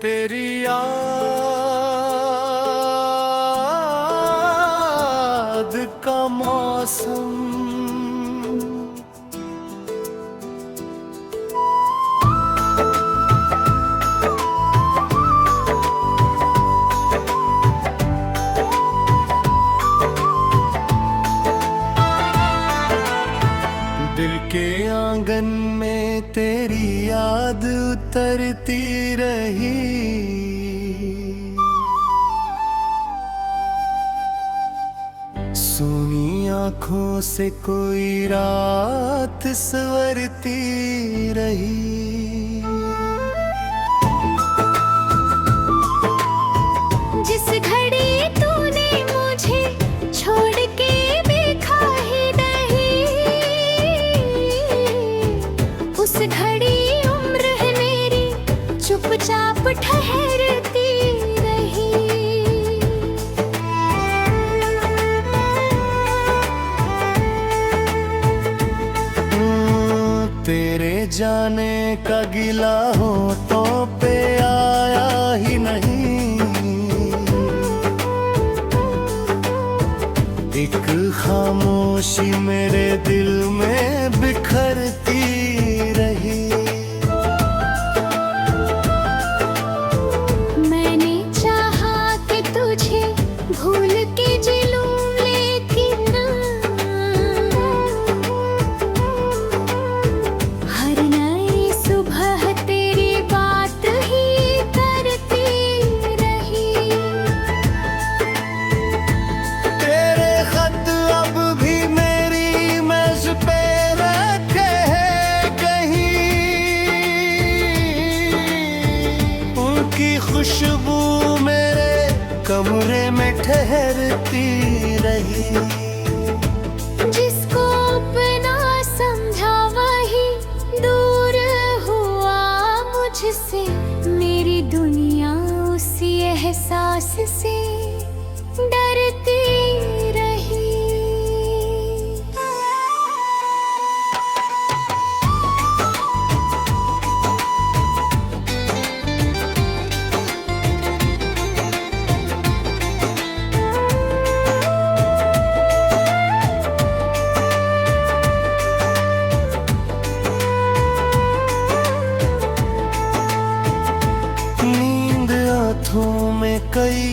तेरी याद का मौसम दिल के आंगन में तेरी याद उतरती रही। सूनी आंखों से कोई रात संवरती रही। जिस घड़ी तूने मुझे छोड़ के देखा ही नहीं, उस घड़ी उम्र है मेरी चुपचाप ठहरती रही। तेरे जाने का गिला हो तो पे आया ही नहीं। एक खामोशी मेरे दिल में बिखरती रही। मैंने चाहा कि तुझे भूल के जी लूं, लेकिन हर नई सुबह तेरी बात ही करती रही। तेरे खत अब भी मेरी मेज पे रखे हैं कहीं। उनकी खुशबू मेरे कमरे में ठहरती रही। जिसको अपना समझा वही दूर हुआ मुझसे। मेरी दुनिया उसी एहसास से डरती रही। नींद आंखों में कई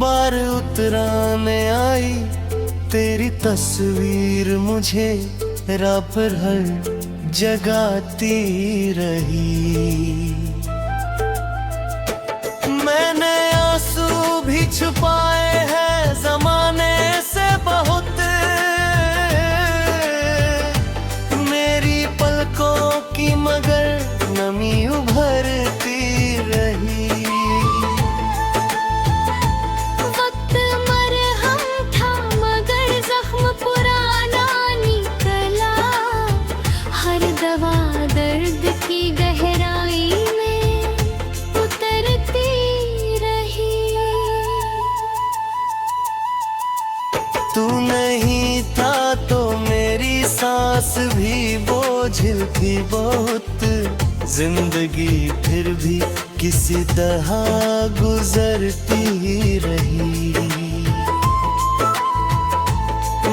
बार उतराने आई। तेरी तस्वीर मुझे राह पर हर जगाती रही। मैंने आंसू भी छुपाए हैं जमाने से बहुत। मेरी पलकों की मगर नमी उभरती रही। वक्त मरहम था मगर जख्म पुराना निकला। हर दवा दर्द की गहराई में उतरती रही। तू नहीं था तो मेरी सांस भी बोझिल थी बहुत। जिंदगी फिर भी किसी तरह गुजरती रही।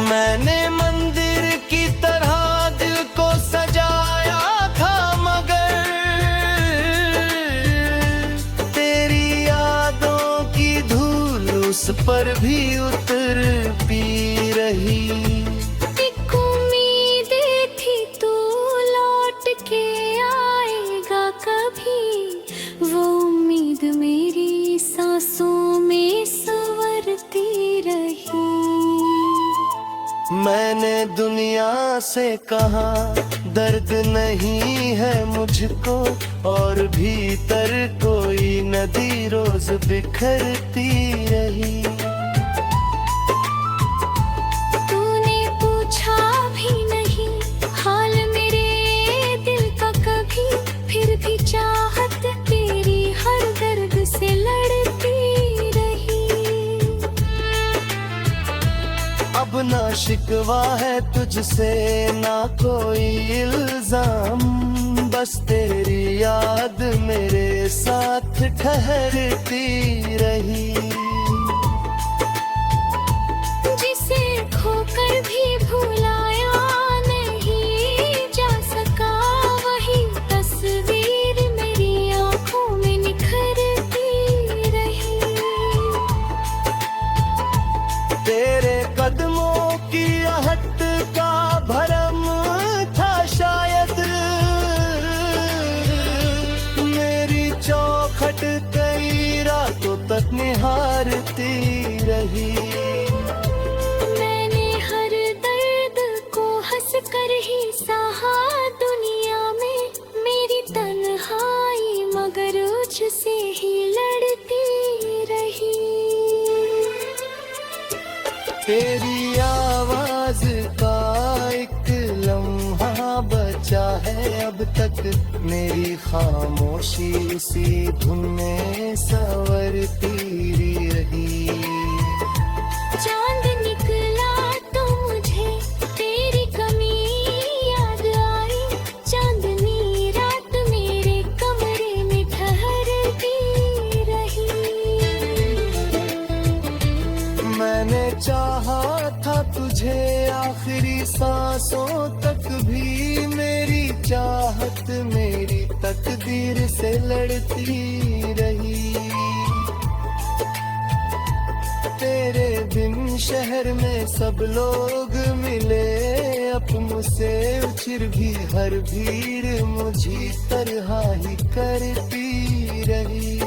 मैंने मंदिर की तरह दिल को सजाया था मगर तेरी यादों की धूल उस पर भी उतरती रही। एक उम्मीद थी तू लौट के आएगा कभी। वो उम्मीद मेरी सांसों में संवरती रही। मैंने दुनिया से कहा दर्द नहीं है मुझको, और भीतर कोई नदी रोज बिखरती रही। तूने पूछा भी नहीं हाल मेरे दिल का कभी। फिर भी चाहत तेरी हर दर्द से लड़ती रही। अब ना शिकवा है तुझसे ना कोई इल्जाम, बस तेरी याद मेरे साथ ठहरती रही। जिसे खोकर भी भुलाया नहीं जा सका, वही तस्वीर मेरी आंखों में निखरती रही। तेरे कदमों की आहट का भरम था शायद, मेरी चौखट कई रातों तक निहारती रही। मैंने हर दर्द को हंस कर ही सहा दुनिया में, मेरी तन्हाई मगर उससे ही लड़ती रही। तेरी आवाज का एक लम्हा बचा है अब तक, मेरी खामोशी उसी धुन में संवरती रही। चांद निकला तो मुझे तेरी कमी याद आई, चांदनी रात मेरे कमरे में ठहरती रही। मैंने चाहा था तुझे आखिरी सांसों तक भी, मेरी चाहत मेरी तकदीर से लड़ती रही। तेरे बिन शहर में सब लोग मिले, अब मुझसे फिर भी हर भीड़ मुझी तरह ही करती रही।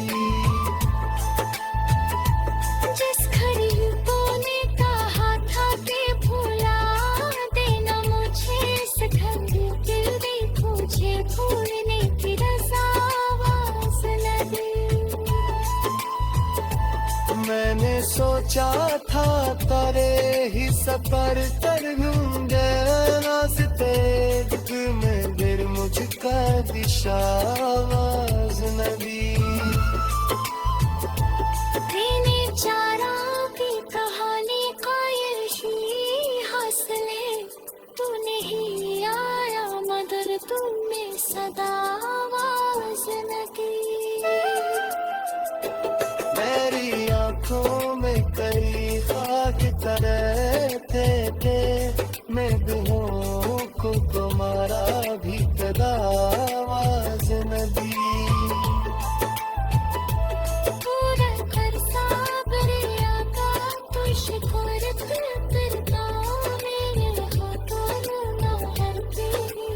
जिस घड़ी तूने कहा था कि भुला देना मुझे, इस घड़ी दिल ने तुझे भूलने की रज़ा आवाज़ न दी। मैंने सोचा था तेरे ही सफर कर लूंगा रास्ते में, फिर मुझका दिशा आवाज न दी। मैंने चारा की कहानी कायल की हौसले, तू नहीं आया मगर तुमने सदा आवाज न की। मेरी आंखों में कई खाक तरह थे, मैं दुहों को तुम्हारा भी कदा आवाज न दी। पूरा कर साबर आका तू शुक्र करता, मेरे हाथों ना हर तेरी।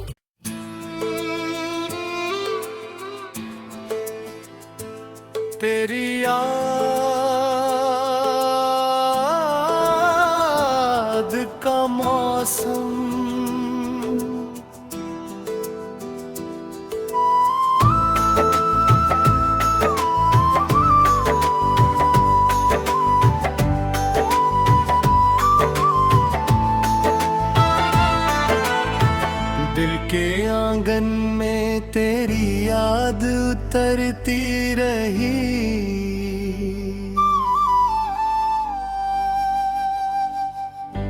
तेरी याद का मौसम दिल के आंगन में तेरी याद उतरती रही।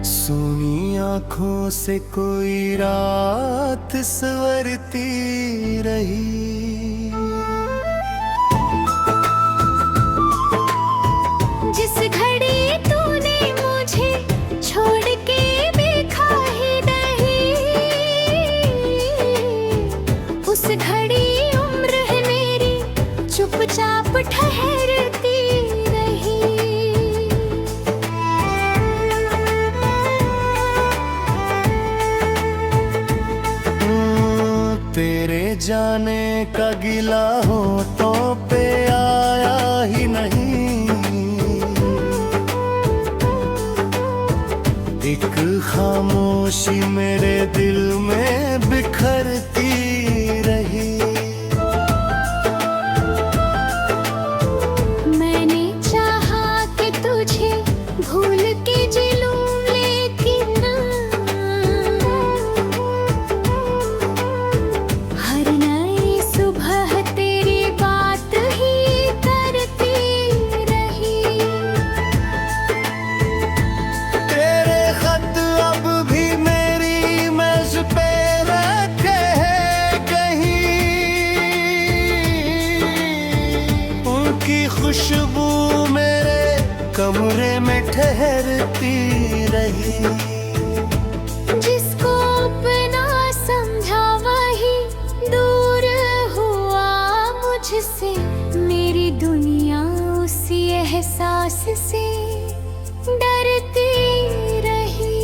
सूनी आंखों से कोई रात संवरती रही। जिस घड़ी तूने मुझे छोड़ के देखा ही नहीं, उस घड़ी उम्र है मेरी चुपचाप ठहरती रही। तेरे जाने का गिला हो तो पे आया ही नहीं, एक खामोशी मेरे दिल में बिखरती रही। मैंने चाहा कि तुझे भूल के जी लूं, लेकिन हर नई सुबह तेरी बात ही करती रही। तेरे खत अब भी मेरी मेज पे कमरे में ठहरती रही। जिसको अपना समझा वही दूर हुआ मुझसे, मेरी दुनिया उसी एहसास से डरती रही।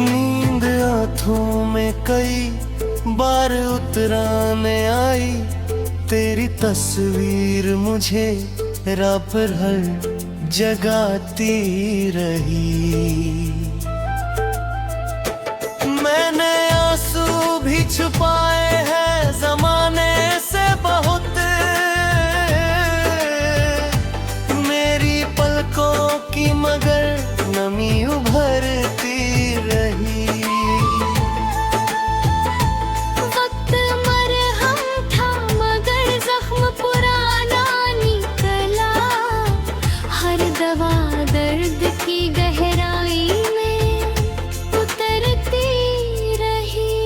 नींद आँखों में कई बार उतराने आई, तेरी तस्वीर मुझे राह पर हर जगाती रही। मैंने आंसू भी छुपाए हैं जमाने से बहुत, मेरी पलकों की मगर नमी उभरती रही। वक्त मरहम था मगर जख्म पुराना निकला, हर दवा दर्द की गहराई में उतरती रही।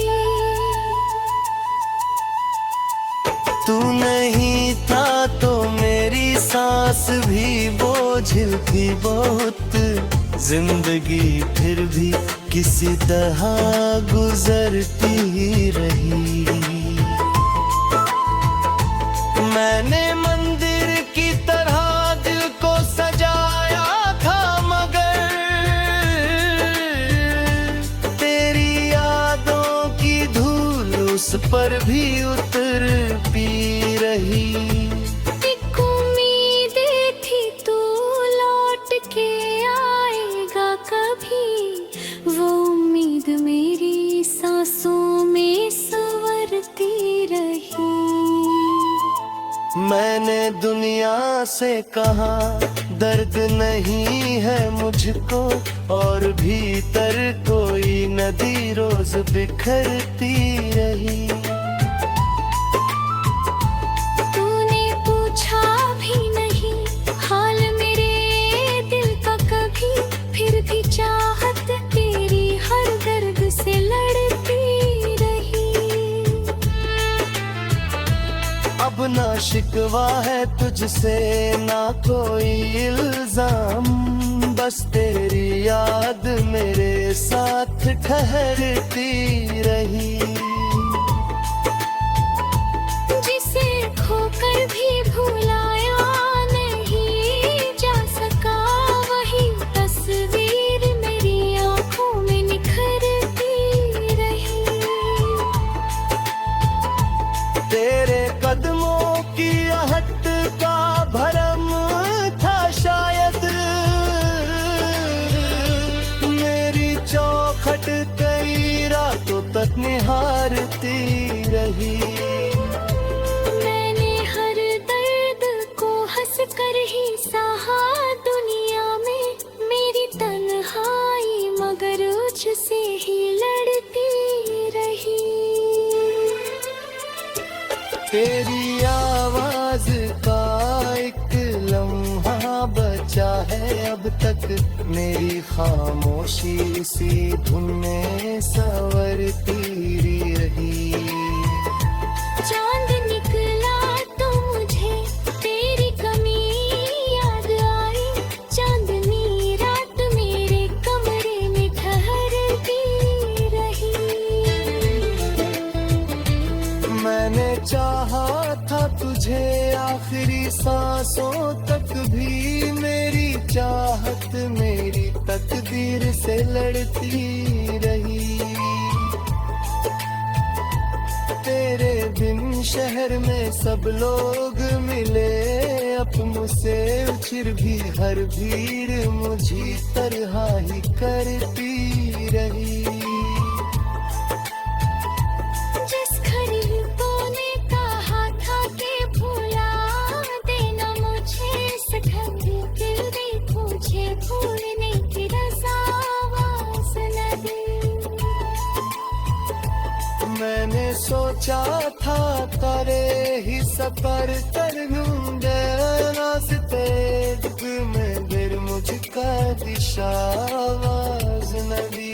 तू नहीं था तो मेरी सांस भी बोझिल थी बहुत, जिंदगी फिर भी किसी तरह गुजरती रही। मैंने मंदिर की तरह दिल को सजाया था मगर तेरी यादों की धूल उस पर भी उतरती रही। एक उम्मीद थी तू लौट के आएगा कभी, वो उम्मीद मेरी सांसों में संवरती रही। मैंने दुनिया से कहा दर्द नहीं है मुझको, और भीतर कोई नदी रोज बिखरती रही। तूने पूछा भी नहीं हाल मेरे दिल का कभी, फिर भी चाहत तेरी हर दर्द से लड़ती रही। अब ना शिकवा है तुझसे ना कोई इल्जाम, बस तेरी याद मेरे साथ ठहरती रही। जिसे खोकर भी भुलाया नहीं जा सका, वही तस्वीर मेरी आंखों में निखरती रही। तेरे कदमों की आहट का भरम था शायद, मेरी चौखट कई रातों तक निहारती रही। मैंने हर दर्द को हंस कर ही सहा दुनिया में, मेरी तन्हाई मगर उससे ही लड़ती रही। तेरी आवाज का एक लम्हा बचा है अब तक, मेरी खामोशी इसी धुन में संवरती रही। चांद निकला तो मुझे तेरी कमी याद आई, चांदनी रात मेरे कमरे में ठहरती रही। मैंने चाहा था तुझे आखिरी सांसों तक भी, मेरी चाहत मेरी तकदीर से लड़ती रही। तेरे बिन शहर में सब लोग मिले अपनों से, फिर भी हर भीड़ मुझी तरह ही करती रही। जिस घड़ी तूने कहा था कि भुला देना मुझे, इस ठंडी दिल ने मुझे भूलने की रज़ा आवाज़ न दी। मैंने सोचा था तेरे ही सफर कर लूंगे रास्ते दिल में फिर मुझका दिशा आवाज न दी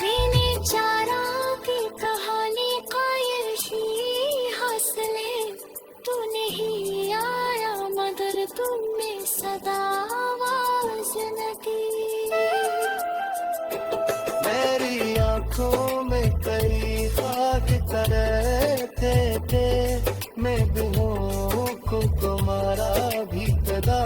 मैंने चारा की कहानी कायल शी हौसले तू नहीं आया मगर तुमने सदा आवाज न दी मेरी आंखों में कई खाक तरह थे मैं भी हूँ को तुम्हारा भी कदा